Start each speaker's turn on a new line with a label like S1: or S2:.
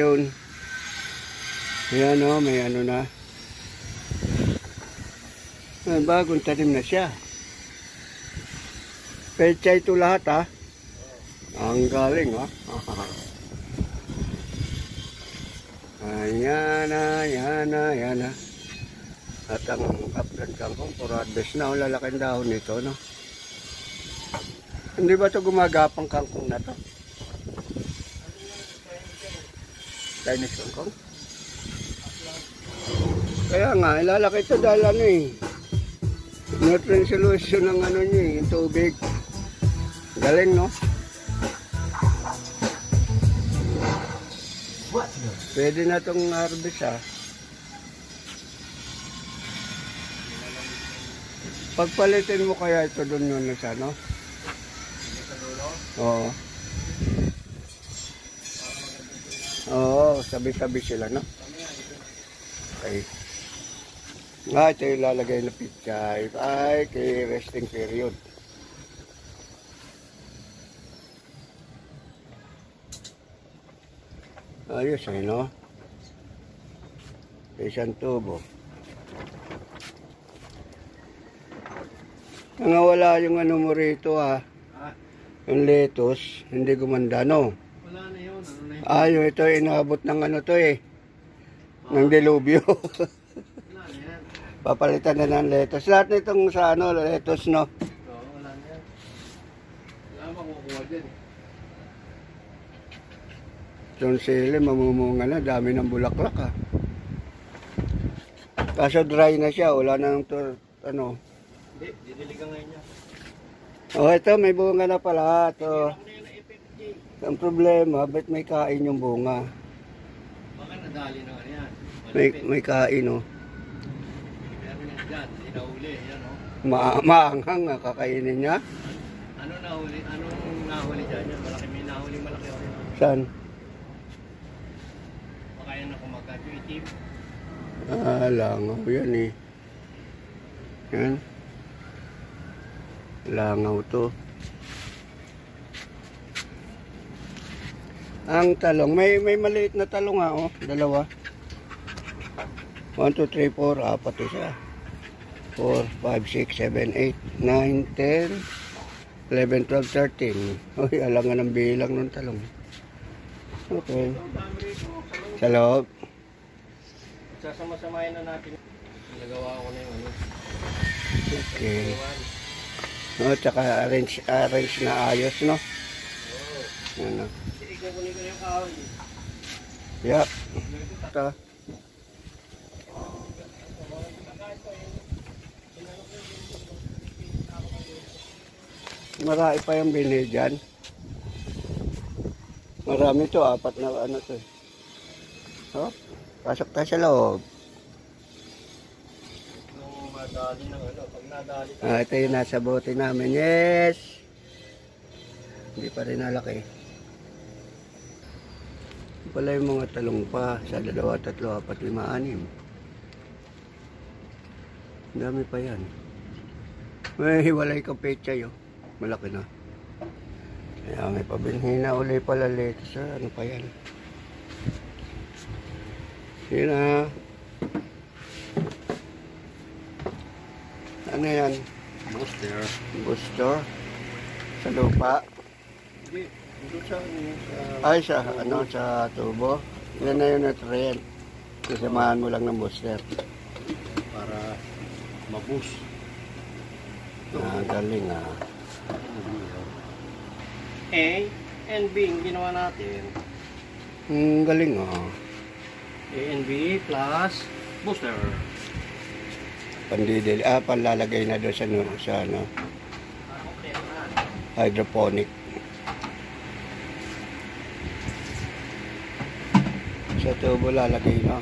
S1: yun. Ayan o, may ano na. Bagong tanim na siya. Pecha ito lahat ha. Ang galing ha. Ayan na. At ang upland kangkong, puro harvest na. Ang lalaking dahon nito, no? Hindi ba ito gumagapang kangkong na to? Chinese kangkong? Kaya nga, ilalaki ito dahil ano eh. Nutrient solution ng ano niya eh, yung tubig. Galing, no? Pwede na itong harvest ha. Pagpalitin mo kaya ito doon yun sa ano? Oo. Oo, sabi-sabi sila, no? Okay. Ito yung lalagay na pichay. Ay, kay resting period. Ayos ay, no? Isang tubo. Wala yung ano mo rito ha. Yung lettuce, hindi gumanda no.
S2: Wala na yun. Ano na yun?
S1: Yung ito inaabot ng ano to eh. Ng delubyo.
S2: Wala na yan.
S1: Papalitan na ng lettuce. Lahat nitong sa ano, lettuce no.
S2: Oo, wala na yan. Wala makukuha dyan eh.
S1: Itong sili, mamumunga na. Dami ng bulaklak ha. Kaso dry na siya. Wala nang to, ano.
S2: Hindi, didilig ka ngayon niya.
S1: Ito may bunga na pala. Ito. Ang problema, ba't may kain yung bunga?
S2: Baka nadali na nga yan.
S1: May kain oh.
S2: Meron yan dyan, hindi nahuli. Yan o.
S1: Maanghang nga kakainin niya.
S2: Ano nahuli? Anong nahuli dyan yan? Malaki, may nahuli malaki o.
S1: Saan?
S2: Baka yan na kumagat yung itim.
S1: Langaw yan eh. Yan. Langaw to. Ang talong, may maliit na talong ha, oh, dalawa. 1, 2, 3, 4, apat isa. 4, 5, 6, 7, 8, 9, 10, 11, 12, 13. Uy, alangan ng bilang ng talong. Okay. Sa loob.
S2: Sasama-samayin na natin. Nagawa ko na yung ano.
S1: Okay. Tsaka arrange na ayos, no?
S2: Oo.
S1: Ano?
S2: Kukunin ko yung kahoy.
S1: Yep. Ito. Marami pa yung binhi dyan. Marami to, apat na ano to. Oh, pasok tayo sa loob.
S2: Nung madali ng ano, pag nadali ka.
S1: Ito yung nasa bote namin. Yes! Hindi pa rin nalaki. Pala yung mga talong pa sa 2, 3, 4, 5, 6. Dami pa yan. May hiwalay ka pecha yun. Malaki na. Kaya may pabinhi na uli pala lettuce. Ano pa yan? Yun na. Ano yan?
S2: Booster.
S1: Booster. Sa lupa.
S2: Hindi. Doon sa
S1: Ay, sa tubo. Yan na yung nutrient. Kasamahan mo lang ng booster.
S2: para maboost.
S1: Galing ah.
S2: A and B yung ginawa natin.
S1: Galing ah.
S2: A and B plus booster.
S1: Pandidili. Panlalagay na doon sa ano, hydroponic. Sa tubo lalagay na.